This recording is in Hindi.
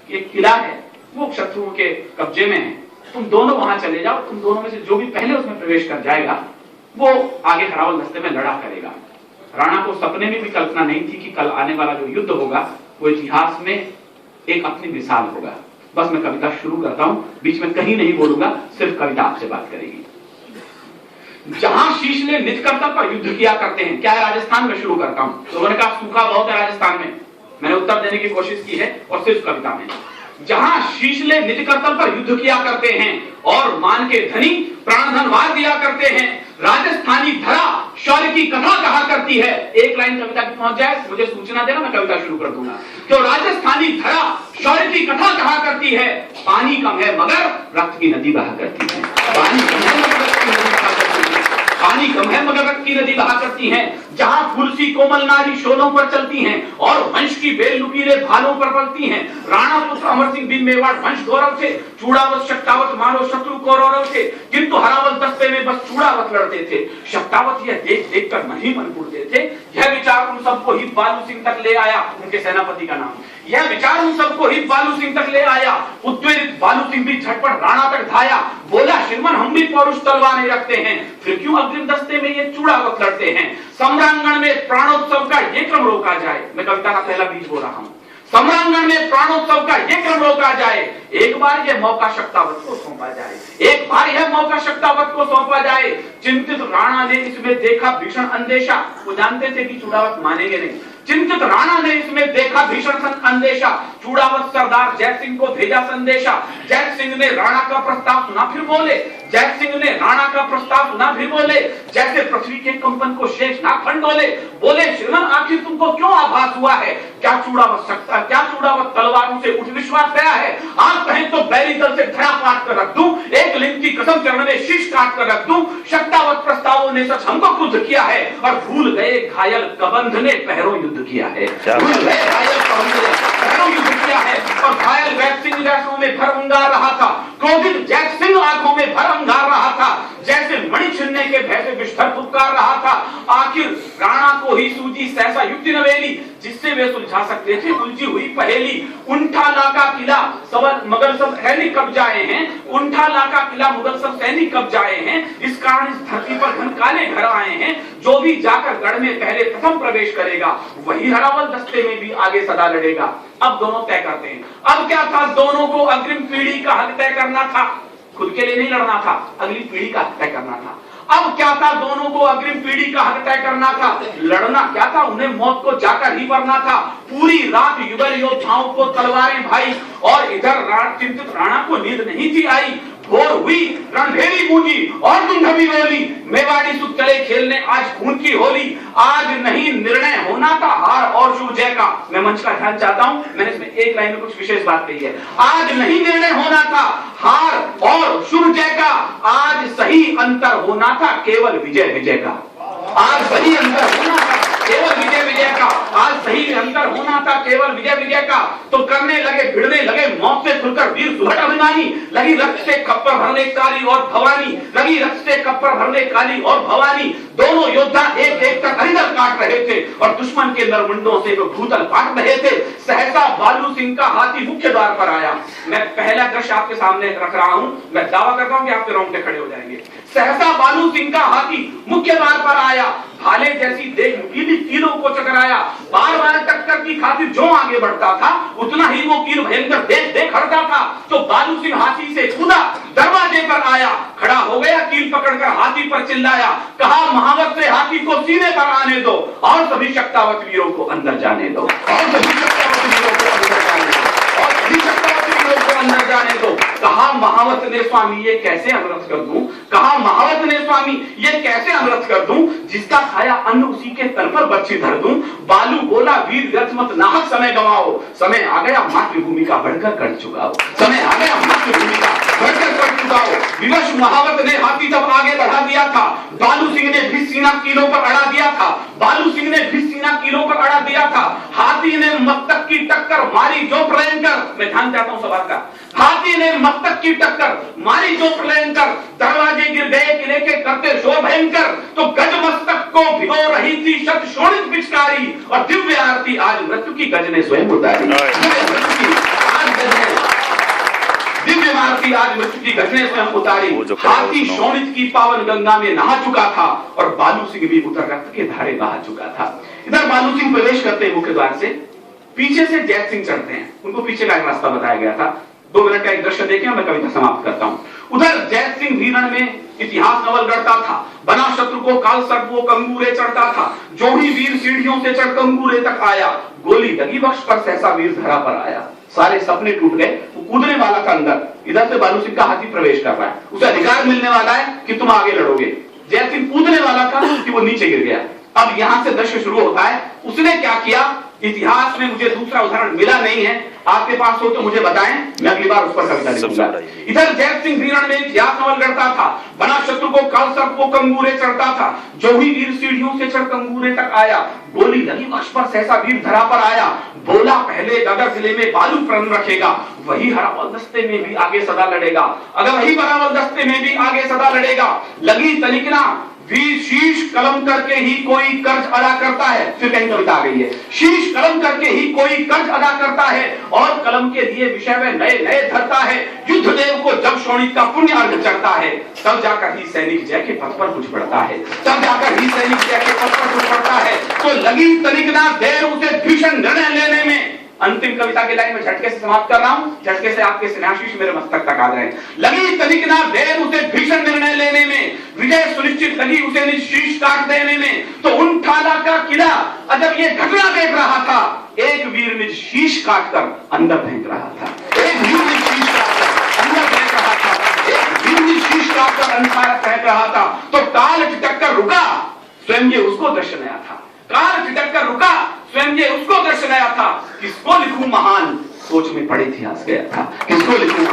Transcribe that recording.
कि एक किला है, वो शत्रुओं के कब्जे में है, तुम दोनों वहां चले जाओ, तुम दोनों में से जो भी पहले उसमें प्रवेश कर जाएगा वो आगे हरावल दस्ते में लड़ा करेगा। राणा को सपने में भी कल्पना नहीं थी कि कल आने वाला जो युद्ध होगा वो इतिहास में एक अपनी मिसाल होगा। बस मैं कविता शुरू करता हूं, बीच में कहीं नहीं बोलूंगा, सिर्फ कविता आपसे बात करेगी। जहां शीश ने निज कर्तव्य पर युद्ध किया करते हैं, क्या है राजस्थान में, शुरू करता हूं। लोगों ने कहा सूखा बहुत है राजस्थान में, मैंने उत्तर देने की कोशिश की है और सिर्फ कविता में। जहां शीशले निज कर्तव्य पर युद्ध किया करते हैं और मान के धनी प्राण धन वार दिया करते हैं, राजस्थानी धरा शौर्य की कथा कहा करती है। एक लाइन कविता की पहुंच जाए, मुझे सूचना देना, मैं कविता शुरू कर दूंगा। तो राजस्थानी धरा शौर्य की कथा कहा करती है, पानी कम है मगर रक्त की नदी बहा करती है। पानी कम है मगर रक्त की नदी बहा करती है, पानी कम है मगर रक्त की नदी बहा करती है। जहां फुलसी कोमल नारी शोलों पर चलती हैं और वंश की बेल नुकीले भालों पर पलती हैं। राणा पुत्र अमर सिंह बिन मेवाड़ वंश गौरव थे, चूड़ावत शक्तावत मानो शत्रु कौरव थे, किंतु हरावल दस्ते में बस चूड़ावत लड़ते थे। शक्तावत यह देख देख कर मन ही मन उड़ते थे, यह विचार उन सबको ही बालू सिंह तक ले आया, उनके सेनापति का नाम, यह विचार उन सबको ही बालू सिंह तक ले आया। उद्वेलित बालू सिंह भी झटपट राणा तक धाया, बोला श्रीमन हम भी पौरुष तलवारें रखते हैं, फिर क्यों अग्रिम दस्ते में ये चूड़ावत लड़ते हैं। सम्रांगण में प्राणोत्सव का ये क्रम रोका जाए, मैं कविता का पहला बीज बोल रहा हूं। सम्रांगण में प्राणोत्सव का ये क्रम रोका जाए, एक बार यह मौका शक्तावत को सौंपा जाए, एक बार यह मौका शक्तावत को सौंपा जाए। चिंतित राणा ने इसमें देखा भीषण अंदेशा, वो जानते थे कि चूड़ावत मानेंगे नहीं। चिंतित राणा ने इसमें देखा भीषण अंदेशा, चूड़ावत सरदार जैत सिंह को भेजा संदेशा। जैत सिंह ने राणा का प्रस्ताव सुना फिर बोले, जैत सिंह ने राणा का प्रस्ताव सुना फिर बोले, जैसे पृथ्वी के कंपन को शेष नाग खंडोले। बोले श्रीमन आखिर तुमको क्यों आभास हुआ है, क्या चूड़ावत सकता, क्या चूड़ावत तलवारों से उठ विश्वास गया है। आप कहें तो बैरी दल से धड़ा पाट कर रख दूं, एक लिंग की कसम चरण में शीश काट कर रख दूं। शक्तावत प्रस्तावों ने सच हमको क्रुद्ध किया है और भूल गए घायल कबंध ने पहरों युद्ध किया है, भूल गए घायल कबंध ने पहरों युद्ध किया है। और घायल जैत सिंह आंखों में भर अंगार रहा था, क्रोधित जैत सिंह आंखों में भर अंगार रहा था, जैसे मणि छिनने के भय से विस्तर पुकार रहा था। आखिर राणा को ही सूझी सहसा युक्ति नवेली, जिससे वे सुलझा सकते थे उलझी हुई पहेली। उंठाला का किला मुगल सब सैनिक कब जाए हैं, उंठाला का किला मुगल सब सैनिक कब जाए हैं, इस कारण इस धरती पर घन काले घर आए हैं। जो भी जाकर गढ़ में पहले प्रथम प्रवेश करेगा वही हरावल दस्ते में भी आगे सदा लड़ेगा। अब दोनों तय करते हैं। अब क्या था, दोनों को अग्रिम पीढ़ी का हक तय करना था, खुद के लिए नहीं लड़ना था, अगली पीढ़ी का हक तय करना था। अब क्या था, दोनों को अग्रिम पीढ़ी का हक तय करना था, लड़ना क्या था, उन्हें मौत को जाकर ही मरना था। पूरी रात युगल योद्धाओं को तलवारें भाई और इधर चिंतित राणा को नींद नहीं थी आई। भोर हुई रणभेरी गूंजी और दुंधवी बोली, मेवाड़ी सुख चले खेलने आज खून की होली। आज नहीं निर्णय होना था हार और शुभ जय का। मैं मंच का ध्यान चाहता हूं, मैंने इसमें एक लाइन में कुछ विशेष बात कही है। आज नहीं निर्णय होना था हार और शुभ जय का, आज सही अंतर होना था केवल विजय विजय का। आज सही अंतर होना था केवल विजय विजय का, आज सही अंतर होना था केवल विजय विजय का। तो करने लगे भिड़ने लगे मौत से खुलकर वीर सुभट अभिमानी, लगी रक्त से कप्पर भरने काली और भवानी, लगी रक्त से कप्पर भरने काली और भवानी। दोनों योद्धा एक एक कर हरिदल काट रहे थे और दुश्मन के नरमुंडों से वो भूतल काट रहे थे। सहसा बालू सिंह का हाथी मुख्य द्वार पर आया। मैं पहला दृश्य आपके सामने रख रहा हूं, मैं दावा करता हूं कि आपके रोंगटे खड़े हो जाएंगे। सहसा बालू सिंह का हाथी मुख्य द्वार पर आया, भाले जैसी देख नुकीली कीलों को चकराया। बार बार टक्कर की खातिर जो आगे बढ़ता था उतना ही वो कील भयंकर देख देख हटता था। तो बालू सिंह हाथी से कूदा, दरवाजे पर आया, खड़ा हो गया, कील पकड़कर हाथी पर चिल्लाया, कहा महावत से हाथी को सीने पर आने दो और सभी शक्तावत वीरों को अंदर जाने दो, और सभी शक्तावत वीरों को अंदर जाने दो, और सभी शक्तावत वीरों को अंदर जाने दो। कहा महावत ने स्वामी ये कैसे अनर्थ कर दूं, कहा महावत ने स्वामी ये कैसे अनर्थ कर दूं, जिसका खाया अन्न उसी के तन पर बच्ची धर दूं। बालू बोला वीर व्यर्थ मत नाहक समय गवाओ, समय आ गया मातृभूमि का बढ़कर कर चुकाओ, समय आ गया मातृभूमि का बढ़कर कर चुकाओ। विवश महावत ने हाथी जब आगे बढ़ा दिया था, बालू सिंह ने भी सीना कीलों पर अड़ा दिया था, बालू सिंह ने भी सीना कीलों पर अड़ा दिया था। हाथी ने मस्तक की टक्कर मारी जो प्रलयंकर, मैं ध्यान चाहता हूं सवाल का, हाथी ने मस्तक की टक्कर मारी जो प्रलयंकर, दरवाजे गिर गए किले के करते शोर भयंकर। तो गज मस्तक को भिगो रही थी शत शोणित पिचकारी और दिव्य आरती आज मृत्यु की गज ने स्वयं उतारी। आज गज धरती आज मृत्यु की घटने स्वयं उतारी, हाथी शोणित की पावन गंगा में नहा चुका था और बालू सिंह भी उतर रक्त के धारे बहा चुका था। इधर बालू सिंह प्रवेश करते हैं मुख्य द्वार से, पीछे से जैत सिंह चढ़ते हैं, उनको पीछे का एक रास्ता बताया गया था। 2 मिनट का एक दृश्य देखें, मैं कविता समाप्त करता हूं। उधर जैत सिंह वीरण में इतिहास नवल गढ़ता था, बना शत्रु को काल सर्प वो कंगूरे चढ़ता था, जो ही वीर सीढ़ियों से चढ़ कंगूरे तक आया, गोली लगी वक्ष पर सहसा वीर धरा पर आया। सारे सपने टूट गए, वो कूदने वाला था अंदर, इधर से बालू सिंह का हाथी प्रवेश कर रहा है, उसे अधिकार मिलने वाला है कि तुम आगे लड़ोगे। जैत सिंह कूदने वाला था कि वो नीचे गिर गया। अब यहां से दृश्य शुरू होता है, उसने क्या किया इतिहास में मुझे दूसरा उदाहरण मिला नहीं है, आपके पास हो तो मुझे बताएं, मैं अगली बार उस पर कविता लिखूंगा। इधर जैत सिंह वीरण में इतिहास नवल गढ़ता था, बना शत्रु को काल सर्प वो कंगूरे चढ़ता था, जो ही वीर सीढ़ियों से चढ़ कंगूरे तक आया, गोली लगी वक्ष पर सहसा वीर धरा पर आया, बोला पहले अगर जिले में बालू प्रण रखेगा, वही हरावल दस्ते में भी आगे सदा लड़ेगा। अगर वही हरावल दस्ते में भी आगे सदा लड़ेगा, लगी तनिकना वीर शीश कलम करके ही कोई कर्ज अदा करता है। फिर कहीं कविता आ गई है, शीश कलम करके ही कोई कर्ज अदा करता है, और कलम के दिए विषय में नए नए धरता है। युद्ध देव को जब शोणित का पुण्य अर्घ चढ़ता है, तब जाकर ही सैनिक जय के पथ पर कुछ बढ़ता है, तब जाकर ही सैनिक जय के पथ पर कुछ बढ़ता है। तो लगी तनिक ना देर उसे भीषण निर्णय लेने में। अंतिम कविता की लाइन में झटके से समाप्त कर रहा हूं, झटके से आपके स्नेहाशीष मेरे मस्तक तक आ जाए। लगी तनिक ना देर उसे भीषण निर्णय लेने में, विजय सुनिश्चित लगी उसे निज शीश काट देने में। तो उन ठाला का किला जब ये घटना देख रहा था, एक वीर निज शीश काटकर अंदर फेंक रहा था, एक वीर निज शीश काटकर अंदर फेंक रहा था, एक वीर निज शीश काटकर अंदर फेंक रहा था। तो काल टिटक कर रुका, स्वयं ये उसको दर्शन आया था, काल टिटक कर रुका, स्वयं ये उसको दर्शन आया था। किसको लिखूं महान, सोच में पड़ी थी, हंस गया था, किसको लिखूं।